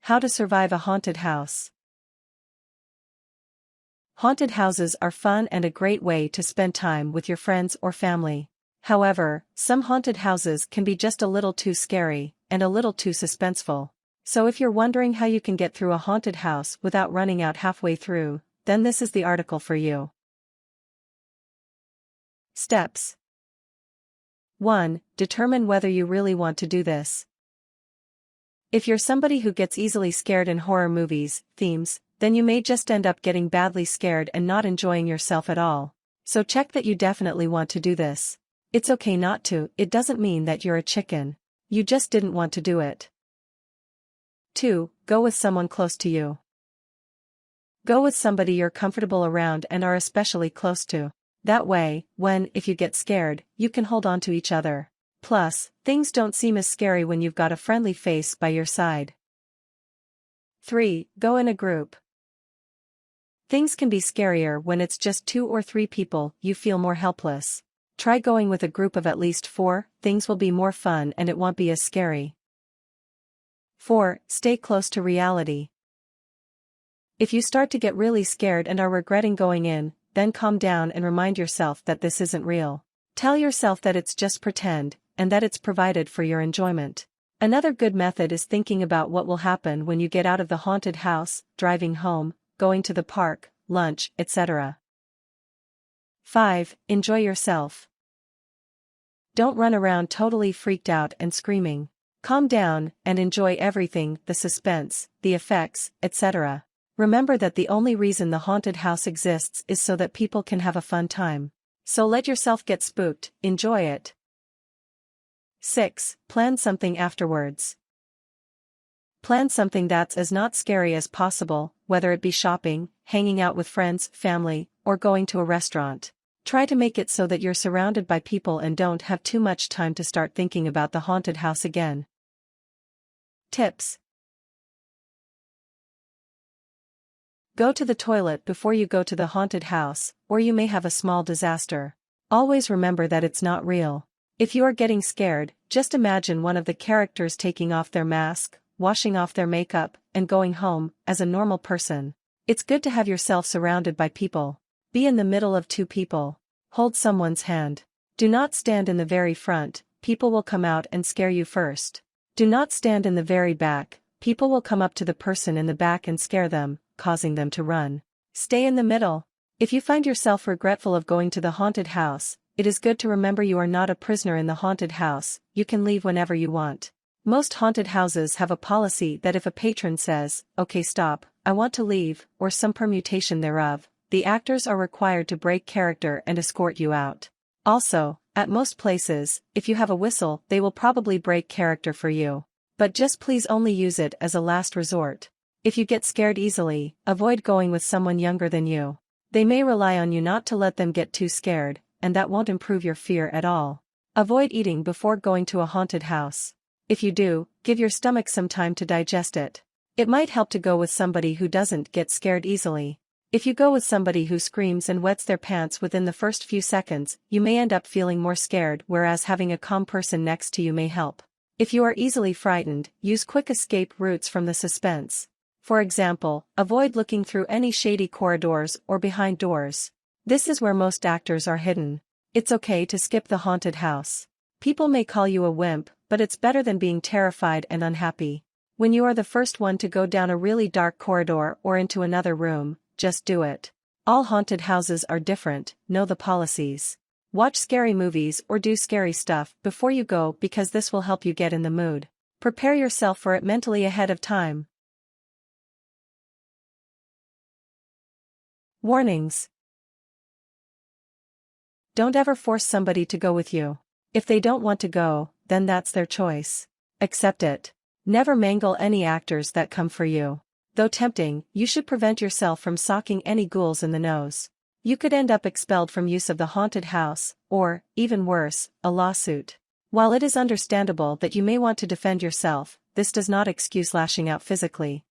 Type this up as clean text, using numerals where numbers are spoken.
How to survive a haunted house. Haunted houses are fun and a great way to spend time with your friends or family. However, some haunted houses can be just a little too scary, and a little too suspenseful. So if you're wondering how you can get through a haunted house without running out halfway through, then this is the article for you. Steps. 1. Determine whether you really want to do this. If you're somebody who gets easily scared in horror movies, themes, then you may just end up getting badly scared and not enjoying yourself at all. So check that you definitely want to do this. It's okay not to, it doesn't mean that you're a chicken. You just didn't want to do it. 2. Go with someone close to you. Go with somebody you're comfortable around and are especially close to. That way, if you get scared, you can hold on to each other. Plus, things don't seem as scary when you've got a friendly face by your side. 3. Go in a group. Things can be scarier when it's just 2 or 3 people, you feel more helpless. Try going with a group of at least 4, things will be more fun and it won't be as scary. 4. Stay close to reality. If you start to get really scared and are regretting going in, then calm down and remind yourself that this isn't real. Tell yourself that it's just pretend, and that it's provided for your enjoyment. Another good method is thinking about what will happen when you get out of the haunted house, driving home, going to the park, lunch, etc. 5. Enjoy yourself. Don't run around totally freaked out and screaming. Calm down and enjoy everything, the suspense, the effects, etc. Remember that the only reason the haunted house exists is so that people can have a fun time. So let yourself get spooked, enjoy it. 6. Plan something afterwards. Plan something that's as not scary as possible, whether it be shopping, hanging out with friends, family, or going to a restaurant. Try to make it so that you're surrounded by people and don't have too much time to start thinking about the haunted house again. Tips. Go to the toilet before you go to the haunted house, or you may have a small disaster. Always remember that it's not real. If you are getting scared, just imagine one of the characters taking off their mask, washing off their makeup, and going home, as a normal person. It's good to have yourself surrounded by people. Be in the middle of 2 people. Hold someone's hand. Do not stand in the very front, people will come out and scare you first. Do not stand in the very back, people will come up to the person in the back and scare them, causing them to run. Stay in the middle. If you find yourself regretful of going to the haunted house, it is good to remember you are not a prisoner in the haunted house, you can leave whenever you want. Most haunted houses have a policy that if a patron says, "Okay, stop, I want to leave," or some permutation thereof, the actors are required to break character and escort you out. Also, at most places, if you have a whistle, they will probably break character for you. But just please only use it as a last resort. If you get scared easily, avoid going with someone younger than you. They may rely on you not to let them get too scared, and that won't improve your fear at all. Avoid eating before going to a haunted house. If you do, give your stomach some time to digest it. It might help to go with somebody who doesn't get scared easily. If you go with somebody who screams and wets their pants within the first few seconds, you may end up feeling more scared, whereas having a calm person next to you may help. If you are easily frightened, use quick escape routes from the suspense. For example, avoid looking through any shady corridors or behind doors. This is where most actors are hidden. It's okay to skip the haunted house. People may call you a wimp, but it's better than being terrified and unhappy. When you are the first one to go down a really dark corridor or into another room, just do it. All haunted houses are different, know the policies. Watch scary movies or do scary stuff before you go because this will help you get in the mood. Prepare yourself for it mentally ahead of time. Warnings. Don't ever force somebody to go with you. If they don't want to go, then that's their choice. Accept it. Never mangle any actors that come for you. Though tempting, you should prevent yourself from socking any ghouls in the nose. You could end up expelled from use of the haunted house, or, even worse, a lawsuit. While it is understandable that you may want to defend yourself, this does not excuse lashing out physically.